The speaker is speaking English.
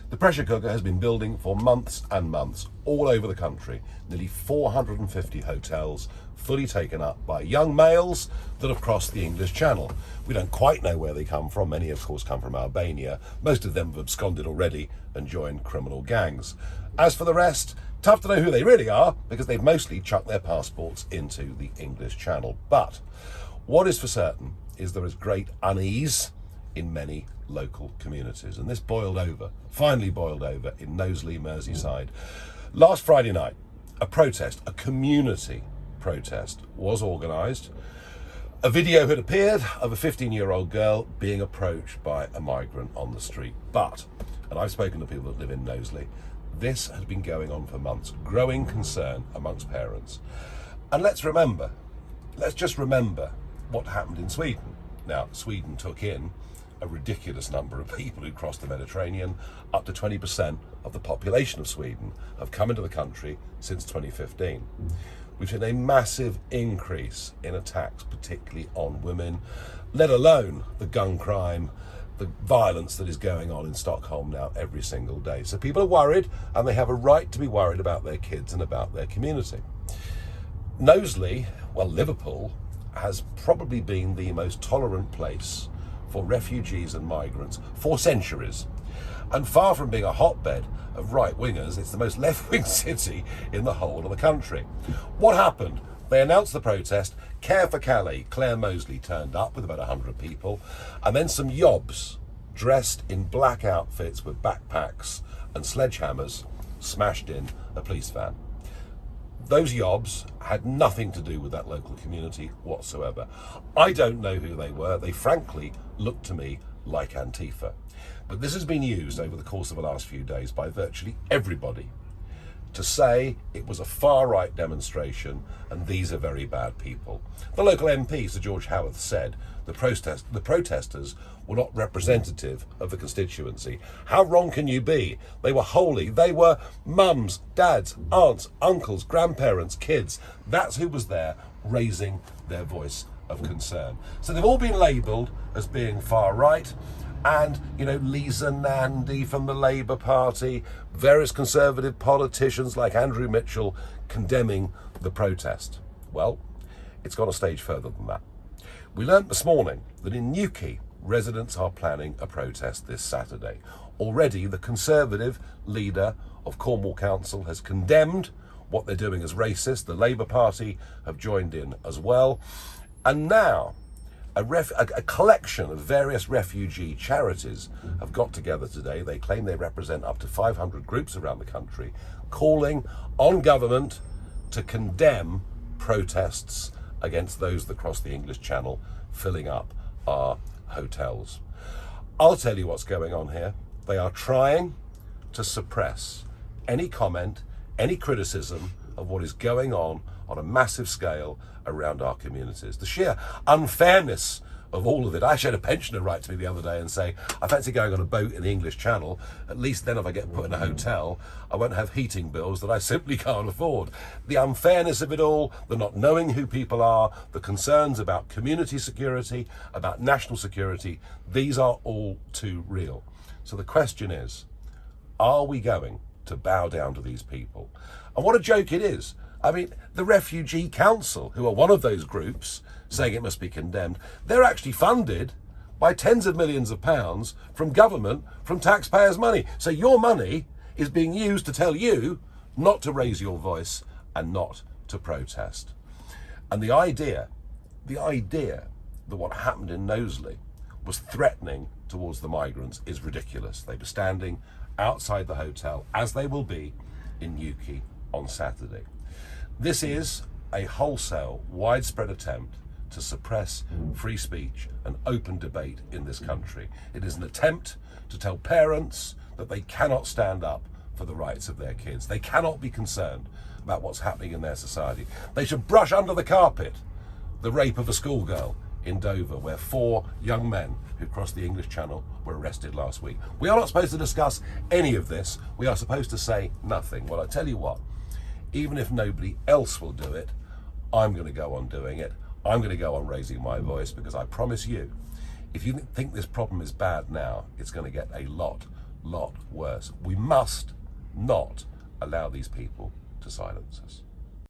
The pressure cooker has been building for months and months all over the country. Nearly 450 hotels fully taken up by young males that have crossed the English Channel. We don't quite know where they come from. Many, of course, come from Albania. Most of them have absconded already and joined criminal gangs. As for the rest, tough to know who they really are because they've mostly chucked their passports into the English Channel. But what is for certain is there is great unease in many local communities, and this finally boiled over in Knowsley, Merseyside. Last Friday night, a community protest was organised. A video had appeared of a 15-year-old girl being approached by a migrant on the street. But, and I've spoken to people that live in Knowsley, this had been going on for months, growing concern amongst parents. And let's just remember what happened in Sweden. Now, Sweden took in a ridiculous number of people who crossed the Mediterranean. Up to 20% of the population of Sweden have come into the country since 2015. We've seen a massive increase in attacks, particularly on women, let alone the gun crime, the violence that is going on in Stockholm now every single day. So people are worried, and they have a right to be worried about their kids and about their community. Knowsley, Liverpool, has probably been the most tolerant place for refugees and migrants for centuries. And far from being a hotbed of right-wingers, it's the most left-wing city in the whole of the country. What happened? They announced the protest. Care for Calais, Claire Mosley turned up with about 100 people, and then some yobs dressed in black outfits with backpacks and sledgehammers smashed in a police van. Those yobs had nothing to do with that local community whatsoever. I don't know who they were. They frankly looked to me like Antifa. But this has been used over the course of the last few days by virtually everybody to say it was a far-right demonstration and these are very bad people. The local MP, Sir George Howarth, said the protesters were not representative of the constituency. How wrong can you be? They were holy. They were mums, dads, aunts, uncles, grandparents, kids. That's who was there raising their voice of concern. So they've all been labelled as being far-right. And, Lisa Nandy from the Labour Party, various Conservative politicians like Andrew Mitchell condemning the protest. Well, it's gone a stage further than that. We learnt this morning that in Newquay, residents are planning a protest this Saturday. Already, the Conservative leader of Cornwall Council has condemned what they're doing as racist. The Labour Party have joined in as well. And now, a collection of various refugee charities have got together today. They claim they represent up to 500 groups around the country, calling on government to condemn protests against those that cross the English Channel, filling up our hotels. I'll tell you what's going on here. They are trying to suppress any comment, any criticism of what is going on a massive scale around our communities. The sheer unfairness of all of it. I actually had a pensioner write to me the other day and say, I fancy going on a boat in the English Channel. At least then if I get put in a hotel, I won't have heating bills that I simply can't afford. The unfairness of it all, the not knowing who people are, the concerns about community security, about national security, these are all too real. So the question is, are we going to bow down to these people? And what a joke it is. I mean, the Refugee Council, who are one of those groups saying it must be condemned, they're actually funded by tens of millions of pounds from government, from taxpayers' money. So your money is being used to tell you not to raise your voice and not to protest. And the idea that what happened in Knowsley was threatening towards the migrants is ridiculous. They were standing outside the hotel, as they will be in Newquay on Saturday. This is a wholesale, widespread attempt to suppress free speech and open debate in this country. It is an attempt to tell parents that they cannot stand up for the rights of their kids. They cannot be concerned about what's happening in their society. They should brush under the carpet the rape of a schoolgirl in Dover, where 4 young men who crossed the English Channel were arrested last week. We are not supposed to discuss any of this. We are supposed to say nothing. Well, I tell you what, even if nobody else will do it, I'm going to go on doing it. I'm going to go on raising my voice, because I promise you, if you think this problem is bad now, it's going to get a lot lot worse. We must not allow these people to silence us.